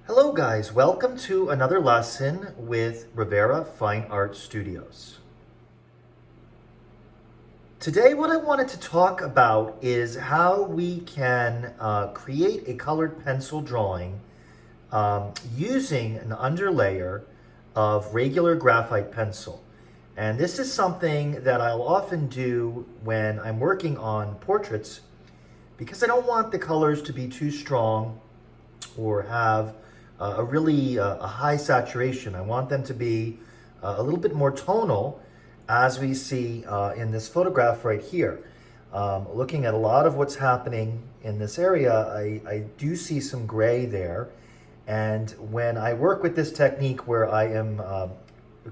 Hello guys, welcome to another lesson with Rivera Fine Art Studios. Today what I wanted to talk about is how we can create a colored pencil drawing using an underlayer of regular graphite pencil. And this is something that I'll often do when I'm working on portraits because I don't want the colors to be too strong or have a high saturation. I want them to be a little bit more tonal, as we see in this photograph right here. Looking at a lot of what's happening in this area, I do see some gray there. And when I work with this technique where I am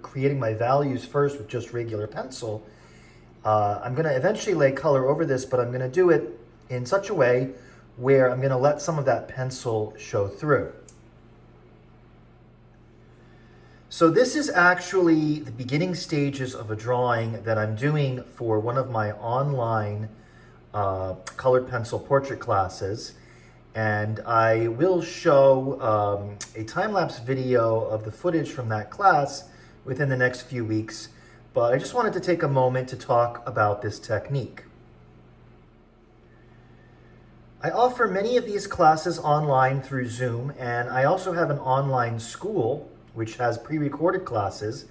creating my values first with just regular pencil, I'm going to eventually lay color over this, but I'm going to do it in such a way where I'm going to let some of that pencil show through. So this is actually the beginning stages of a drawing that I'm doing for one of my online colored pencil portrait classes. And I will show a time-lapse video of the footage from that class within the next few weeks. But I just wanted to take a moment to talk about this technique. I offer many of these classes online through Zoom, and I also have an online school which has pre-recorded classes,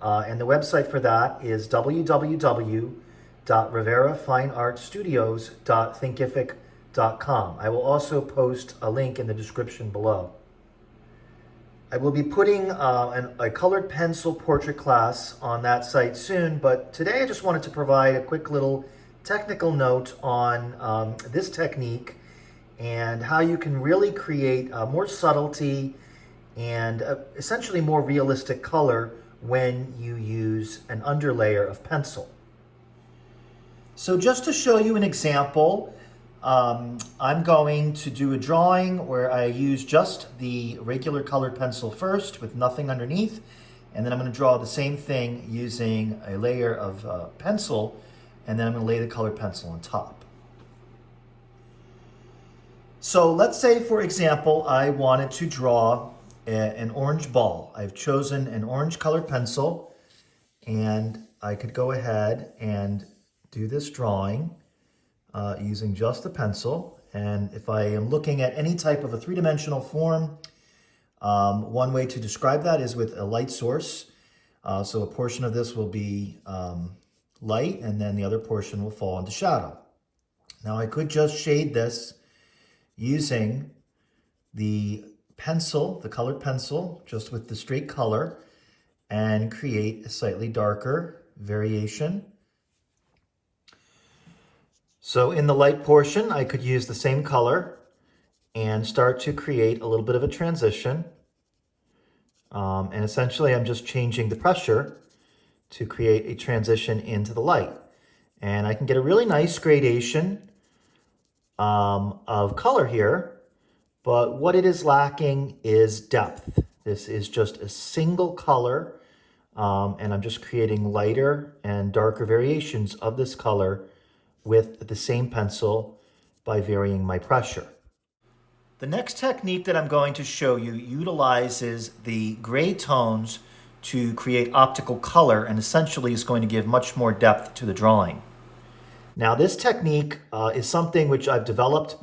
and the website for that is www.riverafineartstudios.thinkific.com. I will also post a link in the description below. I will be putting a colored pencil portrait class on that site soon, but today I just wanted to provide a quick little technical note on this technique and how you can really create more subtlety and essentially more realistic color when you use an underlayer of pencil. So just to show you an example, I'm going to do a drawing where I use just the regular colored pencil first with nothing underneath, and then I'm going to draw the same thing using a layer of pencil, and then I'm going to lay the colored pencil on top. So let's say, for example, I wanted to draw an orange ball. I've chosen an orange colored pencil, and I could go ahead and do this drawing using just the pencil. And if I am looking at any type of a three-dimensional form, one way to describe that is with a light source. So a portion of this will be light, and then the other portion will fall into shadow. Now I could just shade this using the pencil, the colored pencil, just with the straight color, and create a slightly darker variation. So in the light portion, I could use the same color and start to create a little bit of a transition. And essentially, I'm just changing the pressure to create a transition into the light. And I can get a really nice gradation of color here. But what it is lacking is depth. This is just a single color, and I'm just creating lighter and darker variations of this color with the same pencil by varying my pressure. The next technique that I'm going to show you utilizes the gray tones to create optical color and essentially is going to give much more depth to the drawing. Now this technique is something which I've developed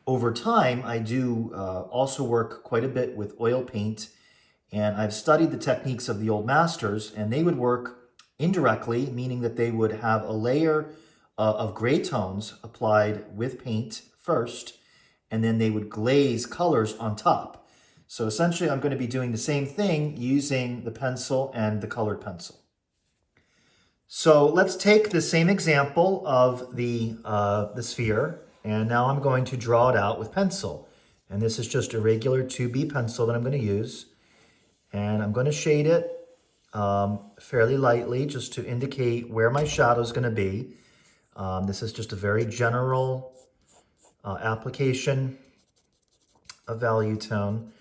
over time. I do also work quite a bit with oil paint, and I've studied the techniques of the old masters, and they would work indirectly, meaning that they would have a layer of gray tones applied with paint first, and then they would glaze colors on top. So essentially, I'm going to be doing the same thing using the pencil and the colored pencil. So let's take the same example of the sphere, and now I'm going to draw it out with pencil. And this is just a regular 2B pencil that I'm going to use. And I'm going to shade it fairly lightly just to indicate where my shadow is going to be. This is just a very general application of value tone.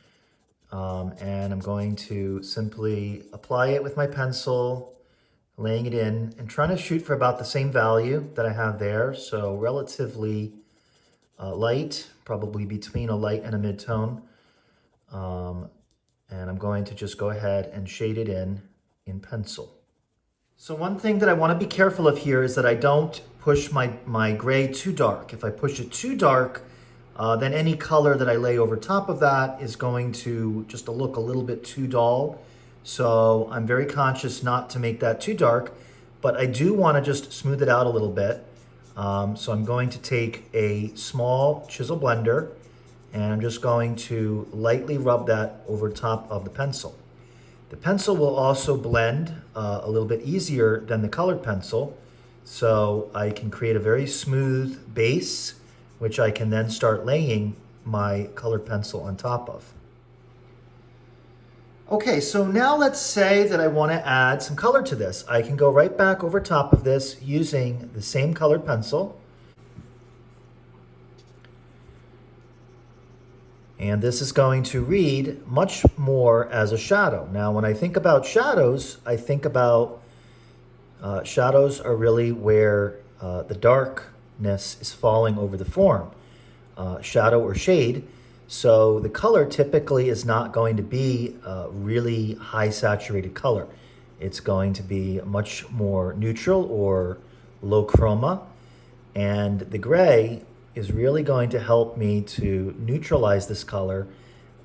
And I'm going to simply apply it with my pencil, laying it in and trying to shoot for about the same value that I have there. So relatively light, probably between a light and a mid-tone. And I'm going to just go ahead and shade it in pencil. So one thing that I want to be careful of here is that I don't push my gray too dark. If I push it too dark, then any color that I lay over top of that is going to just look a little bit too dull. So I'm very conscious not to make that too dark, but I do want to just smooth it out a little bit. So I'm going to take a small chisel blender and I'm just going to lightly rub that over top of the pencil. The pencil will also blend a little bit easier than the colored pencil, so I can create a very smooth base, which I can then start laying my colored pencil on top of. Okay, so now let's say that I want to add some color to this. I can go right back over top of this using the same colored pencil. And this is going to read much more as a shadow. Now, when I think about shadows, I think about shadows are really where the darkness is falling over the form, shadow or shade. So the color typically is not going to be a really high saturated color. It's going to be much more neutral or low chroma. And the gray is really going to help me to neutralize this color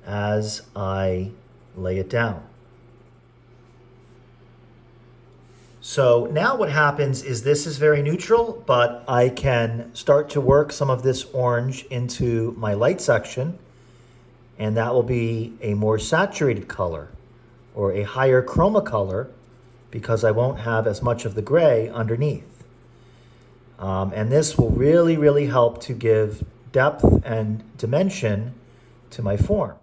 as I lay it down. So now what happens is this is very neutral, but I can start to work some of this orange into my light section, and that will be a more saturated color or a higher chroma color because I won't have as much of the gray underneath. And this will really, really help to give depth and dimension to my form.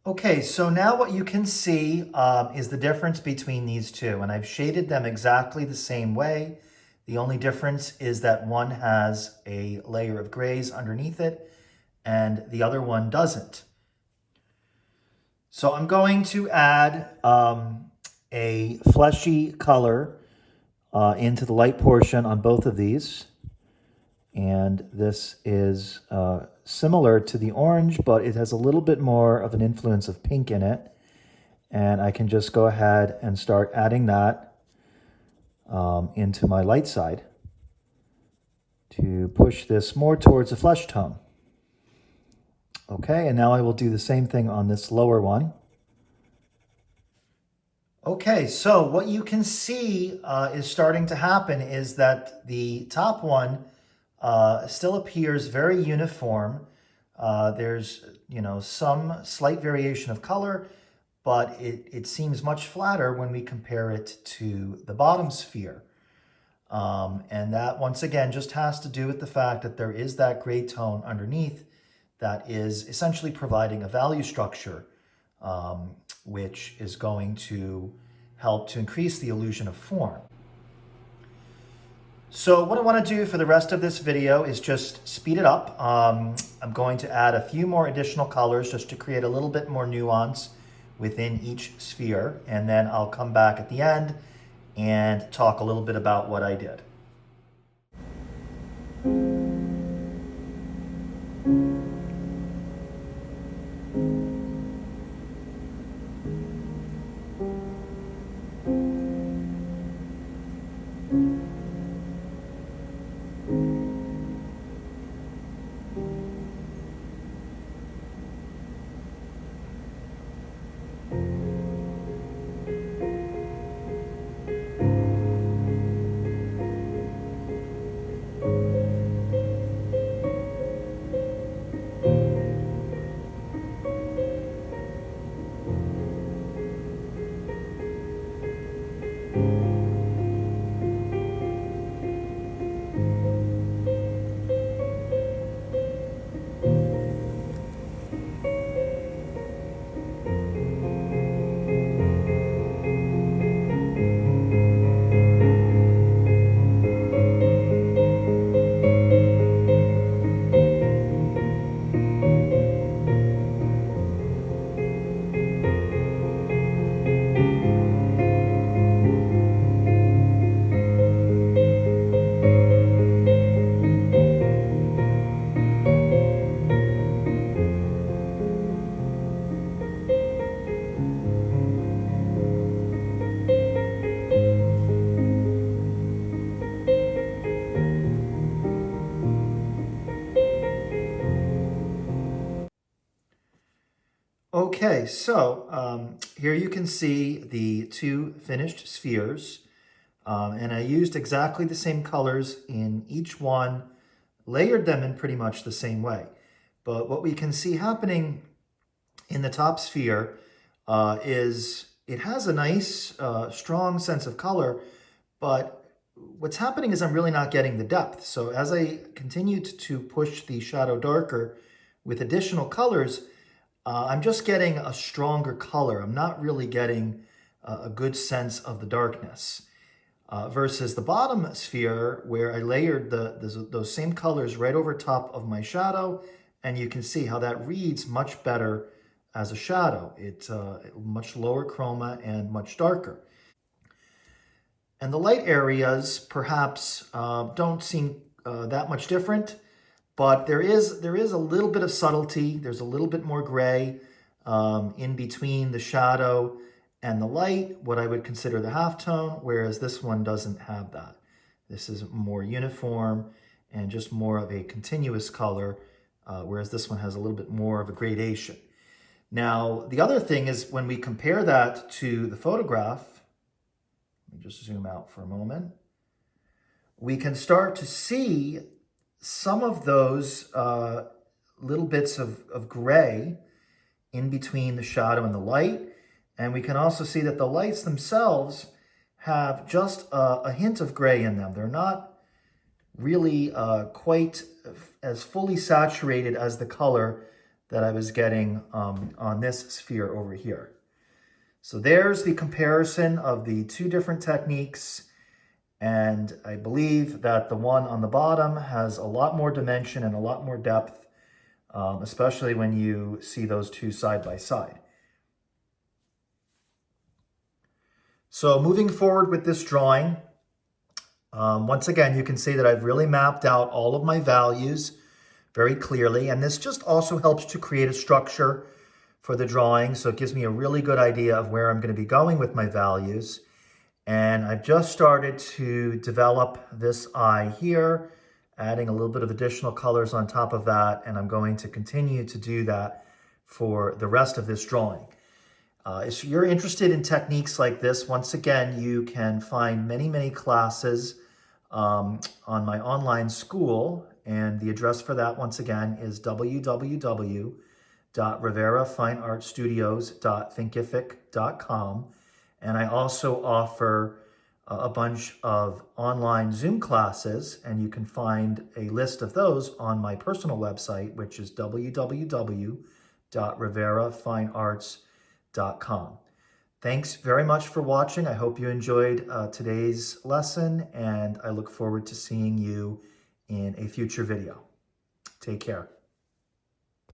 Okay, so now what you can see is the difference between these two, and I've shaded them exactly the same way. The only difference is that one has a layer of grays underneath it and the other one doesn't. So I'm going to add a fleshy color into the light portion on both of these. And this is similar to the orange, but it has a little bit more of an influence of pink in it. And I can just go ahead and start adding that into my light side to push this more towards a flesh tone. Okay, and now I will do the same thing on this lower one. Okay, so what you can see is starting to happen is that the top one still appears very uniform. There's, some slight variation of color, but it seems much flatter when we compare it to the bottom sphere. And that, once again, just has to do with the fact that there is that gray tone underneath that is essentially providing a value structure, which is going to help to increase the illusion of form. So what I want to do for the rest of this video is just speed it up. I'm going to add a few more additional colors just to create a little bit more nuance within each sphere, and then I'll come back at the end and talk a little bit about what I did. Okay, so here you can see the two finished spheres. And I used exactly the same colors in each one, layered them in pretty much the same way. But what we can see happening in the top sphere is it has a nice, strong sense of color, but what's happening is I'm really not getting the depth. So as I continued to push the shadow darker with additional colors, I'm just getting a stronger color. I'm not really getting a good sense of the darkness. Versus the bottom sphere where I layered those same colors right over top of my shadow, and you can see how that reads much better as a shadow. It's much lower chroma and much darker. And the light areas perhaps don't seem that much different, but there is a little bit of subtlety. There's a little bit more gray in between the shadow and the light, what I would consider the halftone, whereas this one doesn't have that. This is more uniform and just more of a continuous color, whereas this one has a little bit more of a gradation. Now, the other thing is when we compare that to the photograph, let me just zoom out for a moment, we can start to see some of those little bits of gray in between the shadow and the light. And we can also see that the lights themselves have just a hint of gray in them. They're not really quite as fully saturated as the color that I was getting on this sphere over here. So there's the comparison of the two different techniques. And I believe that the one on the bottom has a lot more dimension and a lot more depth, especially when you see those two side by side. So moving forward with this drawing, once again, you can see that I've really mapped out all of my values very clearly. And this just also helps to create a structure for the drawing. So it gives me a really good idea of where I'm going to be going with my values. And I've just started to develop this eye here, adding a little bit of additional colors on top of that. And I'm going to continue to do that for the rest of this drawing. If you're interested in techniques like this, once again, you can find many classes on my online school. And the address for that, once again, is www.riverafineartstudios.thinkific.com. And I also offer a bunch of online Zoom classes, and you can find a list of those on my personal website, which is www.riverafinearts.com. Thanks very much for watching. I hope you enjoyed today's lesson, and I look forward to seeing you in a future video. Take care.